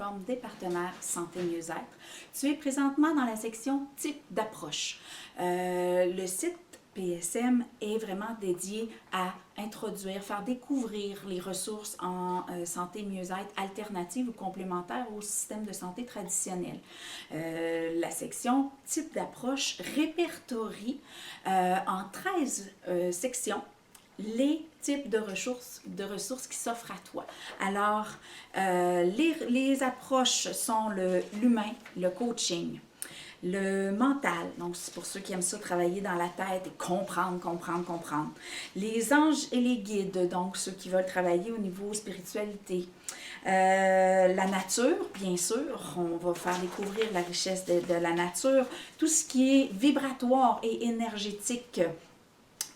plateforme des partenaires Santé Mieux-être. Tu es présentement dans la section type d'approche. Le site PSM est vraiment dédié à introduire, faire découvrir les ressources en santé mieux-être alternatives ou complémentaires au système de santé traditionnel. La section type d'approche répertorie en 13 sections les types de ressources qui s'offrent à toi. Alors, les approches sont l'humain, le coaching, le mental, donc c'est pour ceux qui aiment ça travailler dans la tête et comprendre. Les anges et les guides, donc ceux qui veulent travailler au niveau spiritualité. La nature, bien sûr, on va faire découvrir la richesse de la nature, tout ce qui est vibratoire et énergétique.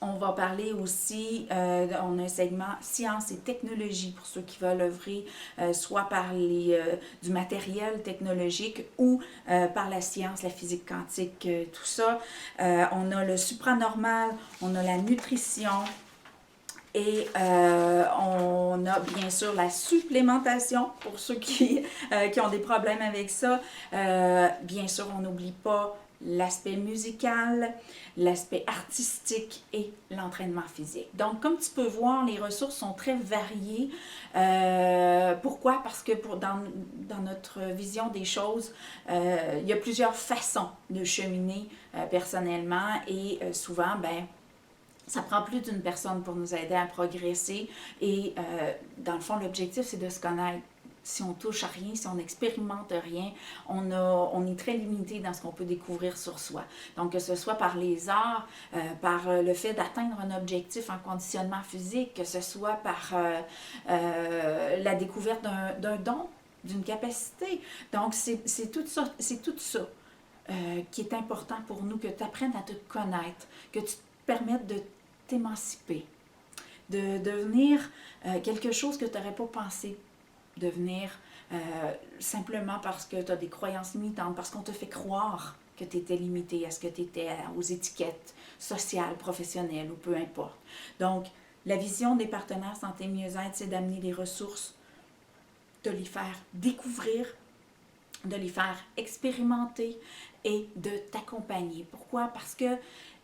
On va parler aussi, on a un segment sciences et technologie pour ceux qui veulent œuvrer soit par du matériel technologique ou par la science, la physique quantique, tout ça. On a le supranormal, on a la nutrition. Et on a bien sûr la supplémentation pour ceux qui ont des problèmes avec ça. Bien sûr, on n'oublie pas l'aspect musical, l'aspect artistique et l'entraînement physique. Donc, comme tu peux voir, les ressources sont très variées. Pourquoi? Parce que dans notre vision des choses, il y a plusieurs façons de cheminer personnellement et souvent, ça prend plus d'une personne pour nous aider à progresser et dans le fond, l'objectif, c'est de se connaître. Si on touche à rien, si on n'expérimente rien, on est très limité dans ce qu'on peut découvrir sur soi. Donc, que ce soit par les arts, par le fait d'atteindre un objectif en conditionnement physique, que ce soit par la découverte d'un don, d'une capacité. Donc, c'est tout ça qui est important pour nous, que tu apprennes à te connaître, que tu te permettes de t'émanciper, de devenir quelque chose que tu n'aurais pas pensé devenir simplement parce que tu as des croyances limitantes, parce qu'on te fait croire que tu étais limité à ce que tu étais, aux étiquettes sociales, professionnelles ou peu importe. Donc, la vision des partenaires Santé Mieux-être, c'est d'amener les ressources, de les faire découvrir, de les faire expérimenter et de t'accompagner. Pourquoi? Parce que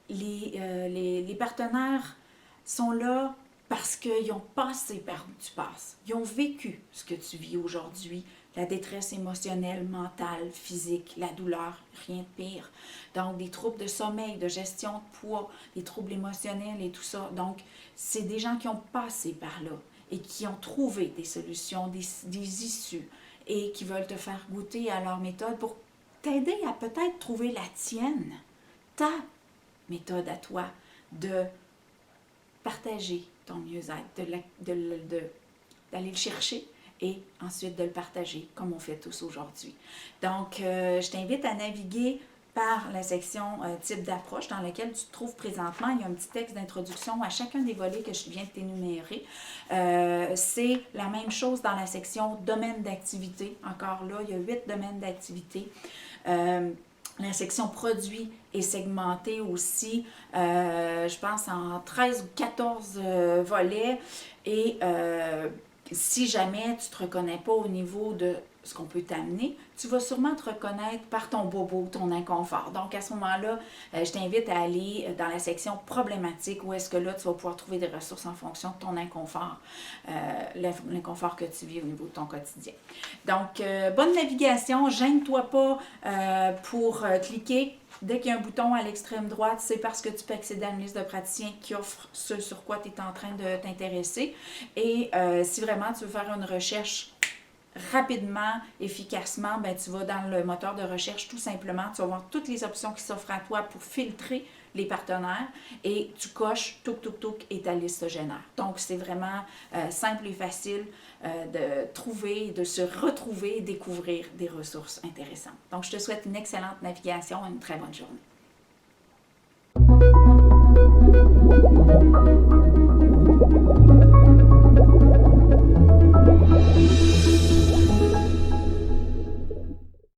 les partenaires sont là parce qu'ils ont passé par où tu passes. Ils ont vécu ce que tu vis aujourd'hui, la détresse émotionnelle, mentale, physique, la douleur, rien de pire. Donc, des troubles de sommeil, de gestion de poids, des troubles émotionnels et tout ça. Donc, c'est des gens qui ont passé par là et qui ont trouvé des solutions, des issues et qui veulent te faire goûter à leur méthode pour t'aider à peut-être trouver la tienne, ta méthode à toi, de partager ton mieux-être, d'aller le chercher et ensuite de le partager comme on fait tous aujourd'hui. Donc, je t'invite à naviguer par la section type d'approche dans laquelle tu te trouves présentement. Il y a un petit texte d'introduction à chacun des volets que je viens de t'énumérer. C'est la même chose dans la section domaine d'activité. Encore là, il y a 8 domaines d'activité. La section produits est segmentée aussi, je pense, en 13 ou 14 volets. Et si jamais tu ne te reconnais pas au niveau de ce qu'on peut t'amener, tu vas sûrement te reconnaître par ton bobo, ton inconfort. Donc, à ce moment-là, je t'invite à aller dans la section problématique où est-ce que là, tu vas pouvoir trouver des ressources en fonction de ton inconfort, l'inconfort que tu vis au niveau de ton quotidien. Donc, bonne navigation, gêne-toi pas pour cliquer. Dès qu'il y a un bouton à l'extrême droite, c'est parce que tu peux accéder à une liste de praticiens qui offre ce sur quoi tu es en train de t'intéresser. Et si vraiment tu veux faire une recherche rapidement, efficacement, tu vas dans le moteur de recherche tout simplement, tu vas voir toutes les options qui s'offrent à toi pour filtrer les partenaires et tu coches touc et ta liste se génère. Donc, c'est vraiment simple et facile de trouver, de se retrouver et découvrir des ressources intéressantes. Donc, je te souhaite une excellente navigation et une très bonne journée.